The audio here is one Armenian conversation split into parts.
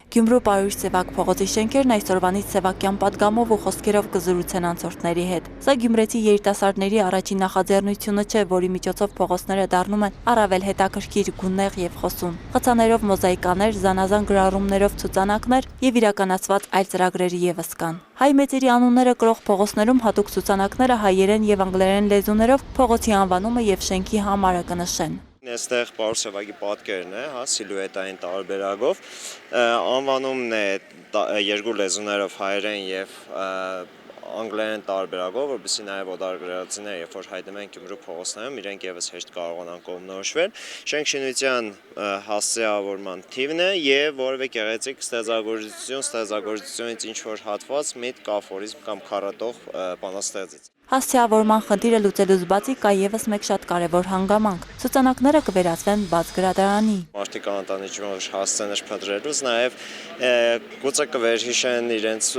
Գյումրու Պարույր Սևակ փողոցի շենքերն այսօրվանից սևակյան պատգամով ու խոսքերով կզրուցեն անցորդների հետ։ Սա գյումրեցի երիտասարդների առաջին նախաձեռնությունը չէ, որի միջոցով փողոցները դառնում են առավել հետաքրքիր, գունեղ եւ խոսուն։ Խցաներով մոզաիկաներ, զանազան գրառումներով ցուցանակներ եւ իրականացված այլ ծրագրեր եւս կան։ Հայ մեծերի անունները կրող փողոցներում հատուկ ցուցանակները հայերեն եւ անգլերեն լեզուներով փողոցի անվանումը եւ շենքի համարը կնշեն։ Այստեղ Պարույր Սևակի պատկերն է, սիլուետային տարբերակով, անվանումն է երկու լեզուներով հայերեն եւ անգլերեն տարբերակով, որովհետեւ նաեւ օտարագրացիները, երբ որ հայտնվում են Գյումրու փողոցներում, իրենք եւս հեշտ կարողանան կողմնորոշվել։ Շենք շինության հասցեավորման թիվն է եւ որևէ գեղեցիկ ստեղծագործությունից ինչ որ հատված, միտք, աֆորիզմ կամ քառատող բանաստեղծից։ Հասցեավորման խնդիրը լուծելուց բացի կա եւս մեկ շատ կարեւոր հանգամանք։ Ցուցանակները կվերածվեն բաց գրադարանի։ Մարդիկ անտանիջում հասցեներ փնտրելուց նաեւ գուցե կվերհիշեն իրենց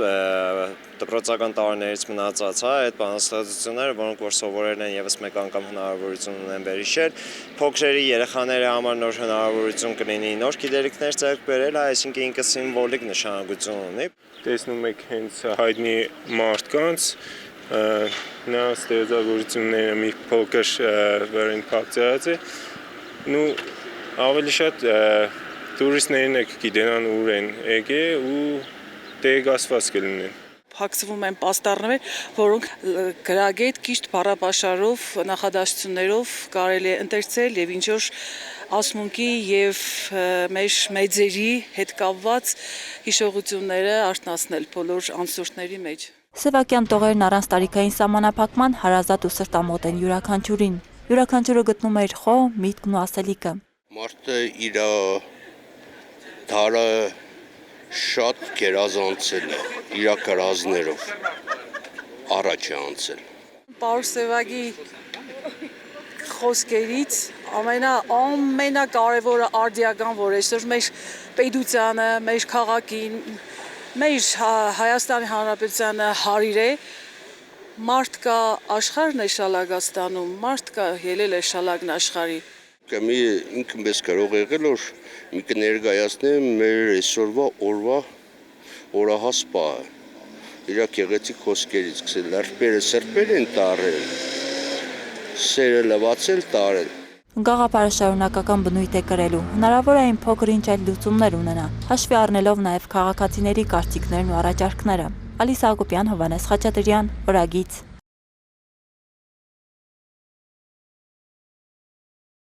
դպրոցական տարիներից մնացած այդ բանաստեղծությունները, որոնք որ սովորել են եւս մեկ անգամ հնարավորություն ունեն վերհիշել։ Փոքրերի երեխաների համար նոր հնարավորություն կլինի նոր գիտելիքներ ձեռք բերել, այսինքն ինքը սիմվոլիկ նշանակություն ունի։ Տեսնում եք հենց հայտնի մարդկանց նա ստեղծագործությունները մի փոքր վրան փակցած է, ու ավելի շատ տուրիստներն գիտենան ուր են եկել ու տեղեկացված կլինեն։ Փակցվում են պաստառներ, որոնք գրագետ կիշտ բառապաշարով, նախադասություններով կարելի է ընթերցել եւ ինչ որ ասմունքի եւ մեր մեծերի հետ կապված հիշողությունները արթնացնել բոլոր անցորդների մեջ։ Սևակյան տողերն առանց տարիքային սահմանափակման հարազատ ու սրտամոտ են յուրաքանչյուրին։ Յուրաքանչյուրը գտնում է իր խոհ, միտքն ու ասելիքը։ Մարդը իր դարը շատ գերազանցել է իր կրազներով առաջ է անցել։ Պարույր Սևակի խոսքերից ամենակարևորը արդիական, որ այսօր մեր պետությանը, մեր քաղաքին, մեր Հայաստանի Հանրապետությանը հարիր է, մարդ կա աշխարհն է շալակաստանում, մարդ կա ելել է շալակն աշխարհի։ Կամի ինքը մեզ կարող եղել որ մի կներկայացնեմ մեր այսօրվա օրվա օրահաս պահը։ Իր գեղեցիկ խոսքերից սկսել լրբերը սրբեր են տարել, սերը լվացել տարել։ Գաղափարը շարունակական բնույթ է կրելու, հնարավոր է այն փոքր-ինչ այլ լուծումներ ունենա, հաշվի առնելով նաև քաղաքացիների կարծիքներն ու առաջարկները։ Ալիսա Հակոբյան, Հովհաննես Խաչատրյան, Օրագիծ։